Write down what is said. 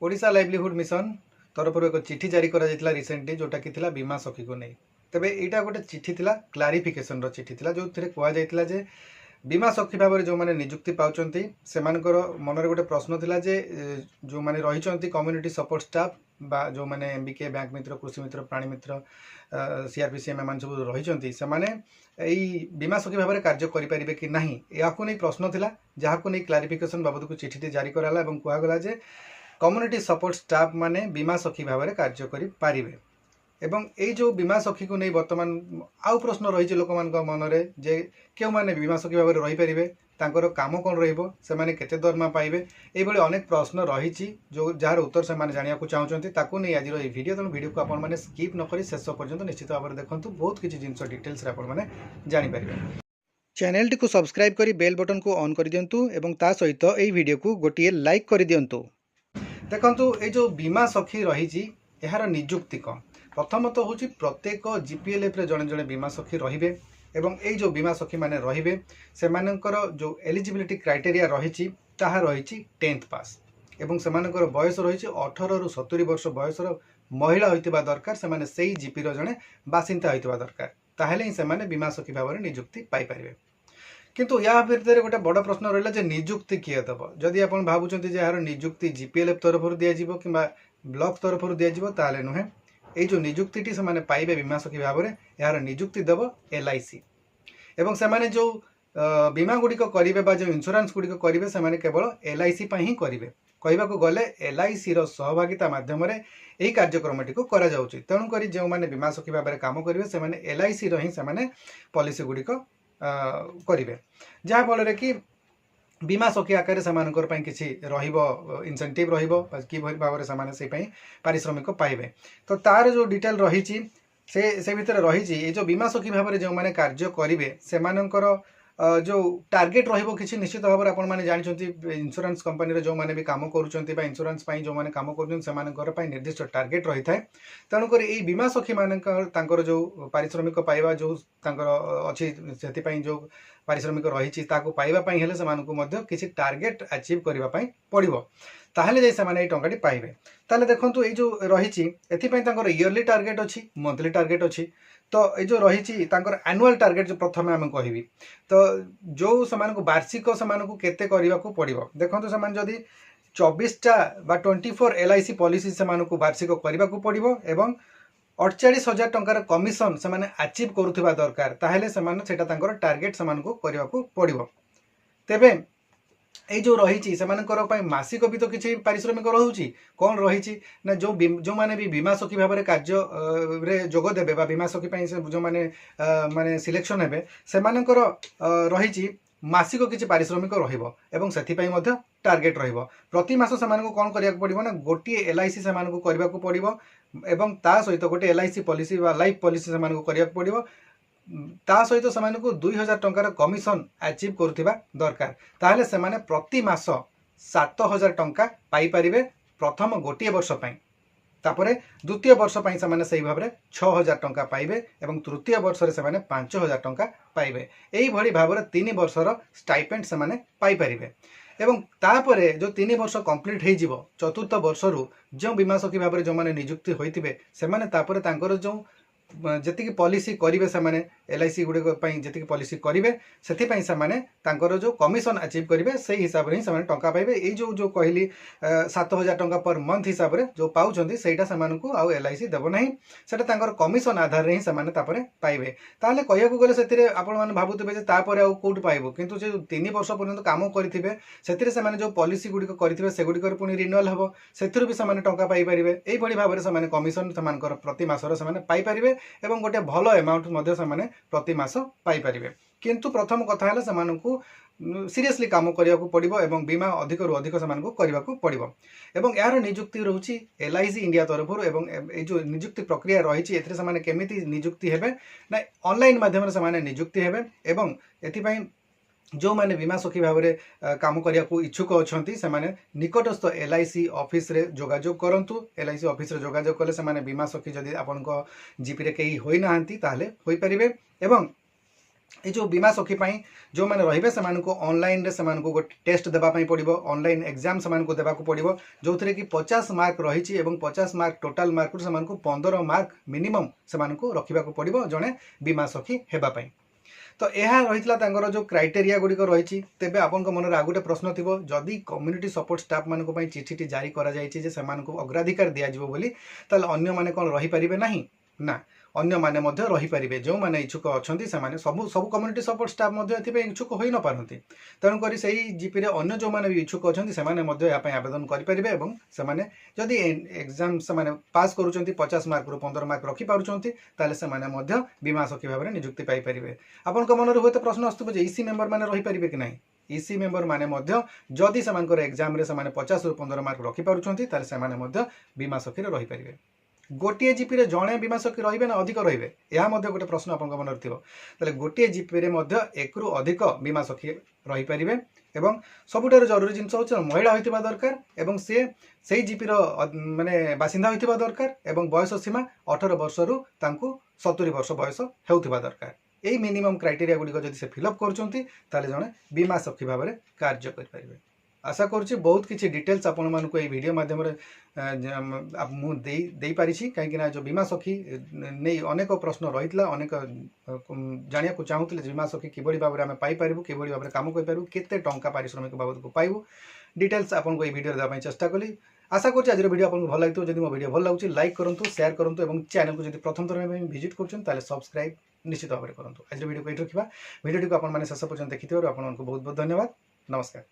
Odisha livelihood mission तरफ एक चिठी जारी करा रिसेंटली जोटा कि बीमा सखी को नहीं तेबे यहाँ गोटे चिठी थिला क्लारिफिकेशन चिठी थिला जो कहुला जे बीमा सखी भाव में जो मैंने निजुक्ति पाँच से मनरे गोटे प्रश्न थिला जे जो मैंने रही कम्युनिटी सपोर्ट स्टाफ बा जो मैंने एमबीके बैंक मित्र कृषि मित्र प्राणी मित्र सीआरपीसीएम एम सब रही से बीमा सखी भाव में कार्य करें कि नहीं या नहीं प्रश्न थिला जहाँ नहीं क्लारिफिकेशन बाबद को चिठी जारी कराला कहगला जे कम्युनिटी सपोर्ट स्टाफ माने बीमा सखी भाव में कार्य करें एवं ये जो बीमा सखी को नहीं बर्तमान आउ प्रश्न रही लोक मनरे जे क्यों मैंने बीमा सखी भाव में रहीपर तांकर काम कौन रही केते दरमा पाइबे ये अनेक प्रश्न रही जो जार उत्तर से जाना चाहते नहीं आज वीडियो तेणु वीडियो को आपने स्किप नक शेष पर्यंत निश्चित भाव में देखूँ बहुत किसी जिन डिटेल्स आपने जानीपर चैनल को सब्सक्राइब करी बेल बटन को ऑन कर दिंतु एवं ता सहित यही वीडियो को गोटे लाइक कर दिंतु। देखो ये जो बीमा सखी रही यार निजुक्ति कौन प्रथमत हूँ प्रत्येक जीपीएलएफ रे जड़े जड़े बीमा सखी रे एवं ये जो बीमा सखी मैंने रे से जो एलिजिबिलिटी क्राइटेरिया रही 10th पास एवं से बयस रही 18 ରୁ 70 वर्ष बयसर महिला होइतिबा दरकार से सही जीपी जड़े बासिंदा होइतिबा दरकार ताहेले ही से बीमा सखी भाव में निजुक्ति पाइपर किंतु या भितर गोटे बड़ प्रश्न रहा निजुक्ति किए दब जदि आप भावुं यार निजुक्ति जीपीएलएफ तरफ दिज्व कि ब्लॉक तरफ दिज्व ताले नुहे ये जो निजुक्ति से पाइबे बीमा सखी भाव में यार निजुक्ति दब एलआईसी एवं से जो बीमा गुड़िक करेंगे जो इंश्योरेंस गुड़िक करेंगे से केवल एलआईसी ही करेंगे कहवाक गले एलआईसी सहभागिता मध्यम यही कार्यक्रम टी करा तेणुक जो मैंने बीमा सखी भाव में काम करेंगे से एलआईसी ही से पॉलिसी गुड़िक करेंगे जहाँफल कि बीमा सखी आकार से किसी इनसेंटिव कि भाव में से पारिश्रमिक पाइबे तो तार जो डिटेल रही से भितर रही ये जो बीमा सखी भाव में जो मैंने कार्य करेंगे से जो टार्गेट रहिबो किछि निश्चित भाव में आपण माने जानछंती इंश्योरेंस कंपनी रे जो माने भी काम करूछंती बा इंश्योरेंस पई जो माने काम करूछन से माने घर पई निर्दिष्ट टार्गेट रही थाए तेणु कर एई बीमा सखी मानकर तांकर जो पारिश्रमिक पाइबा जो तांकर अछि सेति पई जो पारिश्रमिक रही ताको पाइबा पई हेले से मानकु मध्य किछि टार्गेट अचीव करबा पई पड़िबो ताहले जे से माने टंकाटी पाइबे ताले देखंतु ए जो रही एथि पई तांकर ईयरली टार्गेट अछि मंथली टार्गेट अछि तो ये जो रही एनुअल टार्गेट जो प्रथम आम कहि तो जो से वार्षिक से केते करने को पड़ो देखो से जदि 24टा बा 24 एलआईसी पॉलिसी से वार्षिक करने को पड़ो एवं 48,000 टंकार कमिशन से अचीव करुवा दरकार ताहले से टार्गेट से करने को पड़ो तेबे ये जो रही से मासिक भी तो किसी पारिश्रमिक रोचे कौन रही ना जो मैंने भी बीमा सखी भाव में कार्य रे जोग देवे बीमा सखी जो मैंने माने सिलेक्शन हे से रही मासिक किसी पारिश्रमिक रही टार्गेट रति मास से कौन करा पड़ो ना गोटे एलआईसी से करने को पड़ो एवं ता सहित गोटे एलआईसी पॉलिसी लाइफ पॉलिसी से करा पड़ो ता सहित से 2,000 टंकार कमिशन अचीव करुवा दरकार ताहले से प्रति मास 7,000 टंका पाइपर प्रथम गोटे वर्ष तापरे द्वितीय वर्ष से भाव में 6,000 टंका पाइबे एवं तृतीय वर्ष से 5,000 टंका पाइबे यही भाव में 3 वर्षर स्टाइपेंड से पाइपर एवं तापरे जो 3 वर्ष कंप्लीट हो चतुर्थ वर्षर जो बीमा सखी भाव में जो मैंने निजुक्ति होते से जो जी पॉलिसी करेंगे से एलआईसी गुड़िक जी पॉलिसी करेंगे से जो कमिशन अचीव करेंगे से हिसाब से ही टंका पाइबे ये जो कहली 7,000 टंका पर मंथ हिसाब से जो पाँच से आउ एलआईसी देव ना से कमिशन आधार ही से पाइबे ताहले कहूँ गले से आपने भावुवे आउ कौट पाइबू किंतु जो 3 वर्ष पर्यंत काम करेंगे से जो पॉलिसी गुड़िक करेंगे से गुड़िक पुणी रिन्यूअल हम से भी से टंका पाइपर यही भाव में से कमिशन से प्रति मासर से पाइपर एवं गोटे भल एमाउंट से प्रति मास पाइपर किंतु प्रथम कथा है से सीरियसली काम करने को पड़ो एवं बीमा अधिक रु अधिक से करने को पड़ो एवं यार निजुक्ति रोचे एलआईसी इंडिया तरफ एवं ये जो निजुक्ति प्रक्रिया रही है केमिति निजुक्ति हेबे ना ऑनलाइन माध्यम से निजुक्ति हेबे एवं एथिपाई जो मैंने बीमा सखी भाव में काम करने को इच्छुक अच्छा से निकटस्थ एलआईसी ऑफिस रे जोगाजोग करंतु एलआईसी ऑफिस रे जोगाजोग कले से बीमा सखी जदि आपण जीपी रे कई होई नाहंती ताहले होई परिबे एवं ये जो बीमा सखी जो मैंने रही से ऑनलाइन से गोटे टेस्ट देवाई पड़ो ऑनलाइन एग्जाम से देवा पड़ो जो थे कि 50 मार्क रही 50 मार्क टोटाल मार्क से 15 मार्क मिनिमम से रखा पड़ो जड़े बीमा सखी होगापाई। तो यह रही जो क्राइटेरिया गुड़िक रही तेज आपण मन आगोटे प्रश्न थी जदि कम्युनिटी सपोर्ट स्टाफ मानी चिठी जारी कर अग्राधिकार दिज्व बोली अन्य मैंने कौन रहीपर ना अन्य माने मध्य रही पारिबे जो माने इच्छुक अछंती से माने सब कम्युनिटी सपोर्ट स्टाफ मध्य एथिबे इच्छुक होई न पारंती तेणु करी सही जीपी रे अन्य जो माने इच्छुक अछंती से माने मध्य या पय आवेदन करि परिबे एवं से माने जदि एग्जाम से माने पास करूचंती 50 मार्क रु 15 मार्क रखि पारुचंती ताले से माने मध्य बीमा सखी भाबरे नियुक्ति पाई परिबे। आपन को मन रे होते प्रश्न आस्तबे जे ईसी मेंबर माने रही परिबे कि नाही ईसी मेंबर माने मध्य जदि से मानकर एग्जाम रे से माने 50 रु 15 मार्क रखि पारुचंती ताले से माने मध्य बीमा सखी रे रही परिबे। गोटे जीपी रे जड़े बीमा सखी रही ना अधिक रही यह गोटे प्रश्न आप मन थो गोटे जीपी रे एक रु अधिक बीमा सखी रही पारे एवं सबुठार जरूरी जिनस हूँ महिला होता दरकार एवं सी से जीपी माने बासिंदा होता दरकार एवं बयस सीमा 18 वर्ष रु 70 वर्ष बयस होता दरकार। यही मिनिमम क्राइटेरिया गुड़िक जब से फिलअप कर जड़े बीमा सखी भाव में कार्य करें। आशा करुँची बहुत किसी डिटेल्स आपण मानक वीडियो माध्यम मुझे पारी कहीं जो बीमा सखी नहीं अनेक प्रश्न रही अनेक जाना चाहूले बीमा सखी किभली भाव में पाइपर किभली भाव में कम करूँ केते टंका पारिश्रमिक बाबद को पाइबू डिटेल्स आपको ये वीडियो देवाई चेष्टा कली। आशा करुँच आज वीडियो आपको भल लगे जब मो वीडियो भल लगे लाइक करूँ शेयर करूँ और चैनल को जब प्रथम थर विजिट कर सब्सक्राइब निश्चित भाव में करूँ। आज वीडियो को ये रखा वीडियो को आपने शेष पर्यटन देखिए आपको बहुत बहुत धन्यवाद। नमस्कार।